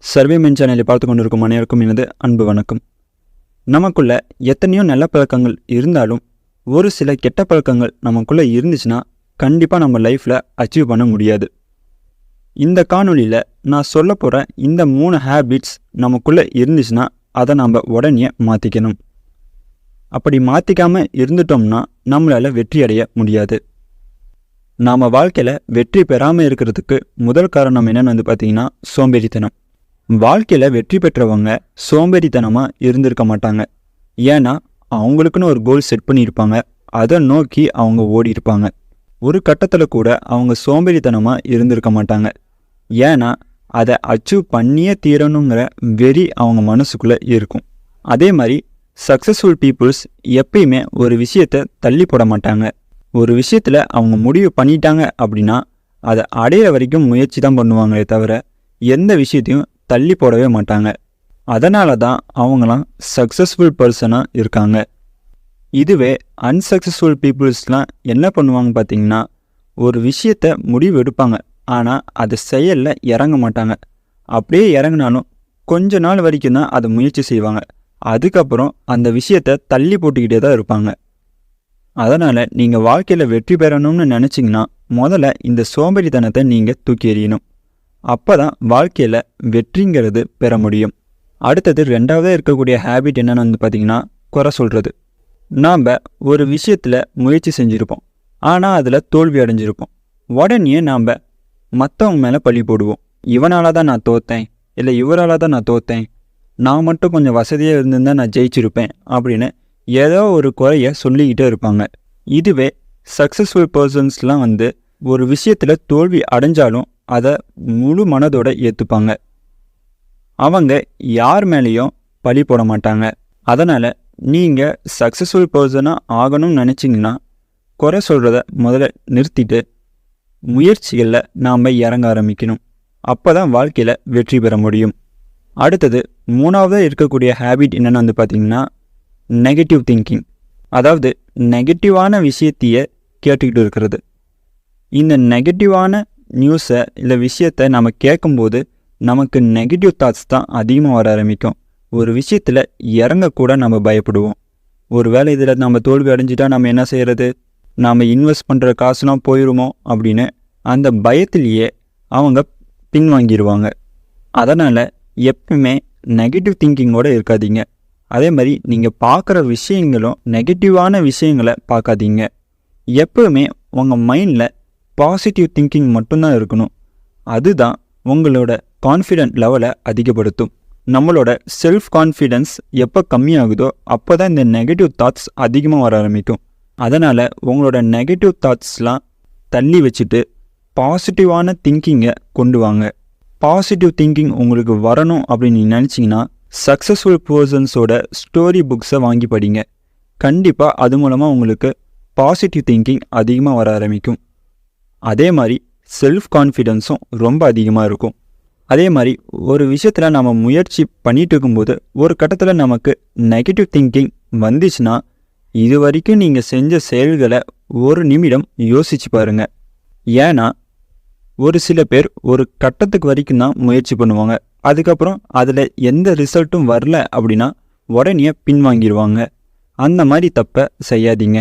Survey மென் சேனலை பார்த்து கொண்டிருக்கும் அனைவருக்கும் எனது அன்பு வணக்கம். நமக்குள்ள எத்தனையோ நல்ல பழக்கங்கள் இருந்தாலும் ஒரு சில கெட்ட பழக்கங்கள் நமக்குள்ளே இருந்துச்சுன்னா கண்டிப்பாக நம்ம லைஃப்பில் அச்சீவ் பண்ண முடியாது. இந்த காணொலியில் நான் சொல்ல போகிற இந்த 3 ஹேபிட்ஸ் நமக்குள்ளே இருந்துச்சுன்னா அதை நம்ம உடனே மாற்றிக்கணும். அப்படி மாற்றிக்காமல் இருந்துட்டோம்னா நம்மளால் வெற்றி அடைய முடியாது. நாம் வாழ்க்கையில் வெற்றி பெறாமல் இருக்கிறதுக்கு முதல் காரணம் என்னென்னு பார்த்திங்கன்னா சோம்பேறித்தனம். வாழ்க்கையில் வெற்றி பெற்றவங்க சோம்பேறித்தனமாக இருந்திருக்க மாட்டாங்க. ஏன்னா அவங்களுக்குன்னு ஒரு கோல் செட் பண்ணியிருப்பாங்க, அதை நோக்கி அவங்க ஓடி இருப்பாங்க. ஒரு கட்டத்தில் கூட அவங்க சோம்பேறித்தனமாக இருந்திருக்க மாட்டாங்க. ஏன்னா அதை அச்சீவ் பண்ணியே தீரணுங்கிற வெறி அவங்க மனசுக்குள்ளே இருக்கும். அதே மாதிரி சக்ஸஸ்ஃபுல் பீப்புள்ஸ் எப்பயுமே ஒரு விஷயத்தை தள்ளி போட மாட்டாங்க. ஒரு விஷயத்தில் அவங்க முடிவு பண்ணிட்டாங்க அப்படின்னா அதை அடையிற வரைக்கும் முயற்சி தான் பண்ணுவாங்களே தவிர எந்த விஷயத்தையும் தள்ளி போடவே மாட்டாங்க. அதனால தான் அவங்களாம் சக்ஸஸ்ஃபுல் பர்சனாக இருக்காங்க. இதுவே அன்சக்ஸஸ்ஃபுல் பீப்புள்ஸ்லாம் என்ன பண்ணுவாங்க பார்த்திங்கன்னா, ஒரு விஷயத்தை முடிவு எடுப்பாங்க, ஆனால் அதை செயலில் இறங்க மாட்டாங்க. அப்படியே இறங்கினாலும் கொஞ்ச நாள் வரைக்கும் தான் அதை முயற்சி செய்வாங்க. அதுக்கப்புறம் அந்த விஷயத்தை தள்ளி போட்டுக்கிட்டே தான் இருப்பாங்க. அதனால் நீங்கள் வாழ்க்கையில் வெற்றி பெறணும்னு நினச்சிங்கன்னா முதல்ல இந்த சோம்பேறித்தனத்தை நீங்கள் தூக்கி எறியணும். அப்போ தான் வாழ்க்கையில் வெற்றிங்கிறது பெற முடியும். அடுத்தது 2வது இருக்கக்கூடிய ஹேபிட் என்னென்னு பார்த்திங்கன்னா குறை சொல்கிறது. நாம் ஒரு விஷயத்தில் முயற்சி செஞ்சுருப்போம், ஆனால் அதில் தோல்வி அடைஞ்சிருப்போம். உடனே நாம் மற்றவங்க மேலே பழி போடுவோம். இவனால தான் நான் தோற்றேன், இல்லை இவரால் தான் நான் தோற்றேன், நான் மட்டும் கொஞ்சம் வசதியாக இருந்திருந்தால் நான் ஜெயிச்சிருப்பேன் அப்படின்னு ஏதோ ஒரு குறைய சொல்லிக்கிட்டே இருப்பாங்க. இதுவே சக்ஸஸ்ஃபுல் பர்சன்ஸ்லாம் ஒரு விஷயத்தில் தோல்வி அடைஞ்சாலும் அதை முழு மனதோடு ஏற்றுப்பாங்க. அவங்க யார் மேலேயும் பழி போட மாட்டாங்க. அதனால் நீங்கள் சக்ஸஸ்ஃபுல் பர்சனாக ஆகணும்னு நினச்சிங்கன்னா குறை சொல்கிறத முதல்ல நிறுத்திட்டு முயற்சிகளில் நாம் இறங்க ஆரம்பிக்கணும். அப்போ தான் வாழ்க்கையில் வெற்றி பெற முடியும். அடுத்தது 3வது இருக்கக்கூடிய ஹேபிட் என்னென்னு பார்த்திங்கன்னா நெகட்டிவ் திங்கிங். அதாவது நெகட்டிவான விஷயத்தையே கேட்டுக்கிட்டு இருக்கிறது. இந்த நெகட்டிவான நியூஸை இல்லை விஷயத்தை நம்ம கேட்கும்போது நமக்கு நெகட்டிவ் தாட்ஸ் தான் அதிகமாக வர ஆரம்பிக்கும். ஒரு விஷயத்தில் இறங்கக்கூட நம்ம பயப்படுவோம். ஒரு வேளை இதில் நம்ம தோல்வி அடைஞ்சிட்டா நம்ம என்ன செய்கிறது, நாம் இன்வெஸ்ட் பண்ணுற காசுலாம் போயிடுமோ அப்படின்னு அந்த பயத்திலேயே அவங்க பின்வாங்கிடுவாங்க. அதனால் எப்பவுமே நெகட்டிவ் திங்கிங்கோடு இருக்காதீங்க. அதே மாதிரி நீங்கள் பார்க்குற விஷயங்களும் நெகட்டிவான விஷயங்களை பார்க்காதீங்க. எப்பவுமே உங்கள் மைண்டில் பாசிட்டிவ் திங்கிங் மட்டும்தான் இருக்கணும். அதுதான் உங்களோட கான்ஃபிடென்ட் லெவலை அதிகப்படுத்தும். நம்மளோட செல்ஃப் கான்ஃபிடென்ஸ் எப்போ கம்மியாகுதோ அப்போ தான் இந்த நெகட்டிவ் தாட்ஸ் அதிகமாக வர ஆரம்பிக்கும். அதனால் உங்களோட நெகட்டிவ் தாட்ஸ்லாம் தள்ளி வச்சுட்டு பாசிட்டிவான திங்கிங்கை கொண்டு வாங்க. பாசிட்டிவ் திங்கிங் உங்களுக்கு வரணும் அப்படின்னு நீங்கள் நினச்சிங்கன்னா சக்ஸஸ்ஃபுல் பர்சன்ஸோட ஸ்டோரி புக்ஸை வாங்கி படிங்க. கண்டிப்பாக அது மூலமாக உங்களுக்கு பாசிட்டிவ் திங்கிங் அதிகமாக வர ஆரம்பிக்கும். அதே மாதிரி செல்ஃப் கான்ஃபிடென்ஸும் ரொம்ப அதிகமாக இருக்கும். அதே மாதிரி ஒரு விஷயத்தில் நம்ம முயற்சி பண்ணிகிட்டு இருக்கும்போது ஒரு கட்டத்தில் நமக்கு நெகட்டிவ் திங்கிங் வந்துச்சுன்னா இது வரைக்கும் நீங்கள் செஞ்ச செயல்களை ஒரு நிமிடம் யோசிச்சு பாருங்கள். ஏன்னா ஒரு சில பேர் ஒரு கட்டத்துக்கு வரைக்கும் தான் முயற்சி பண்ணுவாங்க. அதுக்கப்புறம் அதில் எந்த ரிசல்ட்டும் வரல அப்படின்னா உடனே பின்வாங்கிடுவாங்க. அந்த மாதிரி தப்பை செய்யாதீங்க.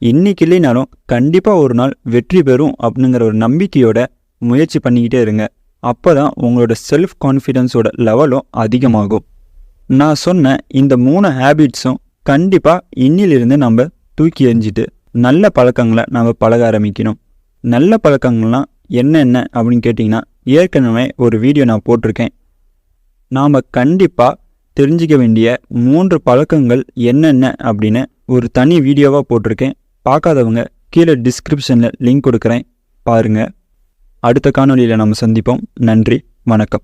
இன்றைக்கி இல்லைனாலும் கண்டிப்பாக ஒரு நாள் வெற்றி பெறும் அப்படிங்கிற ஒரு நம்பிக்கையோட முயற்சி பண்ணிக்கிட்டே இருங்க. அப்போ தான் உங்களோட செல்ஃப் கான்ஃபிடென்ஸோட லெவலும் அதிகமாகும். நான் சொன்ன இந்த 3 ஹேபிட்ஸும் கண்டிப்பாக இன்னிலிருந்து நம்ம தூக்கி எறிஞ்சிட்டு நல்ல பழக்கங்களை நம்ம பழக ஆரம்பிக்கணும். நல்ல பழக்கங்கள்லாம் என்னென்ன அப்படின்னு கேட்டிங்கன்னா ஏற்கனவே ஒரு வீடியோ நான் போட்டிருக்கேன். நாம் கண்டிப்பாக தெரிஞ்சிக்க வேண்டிய 3 பழக்கங்கள் என்னென்ன அப்படின்னு ஒரு தனி வீடியோவாக போட்டிருக்கேன். பார்க்காதவங்க கீழே டிஸ்கிரிப்ஷனில் லிங்க் கொடுக்குறேன், பாருங்கள். அடுத்த காணொலியில் நம்ம சந்திப்போம். நன்றி, வணக்கம்.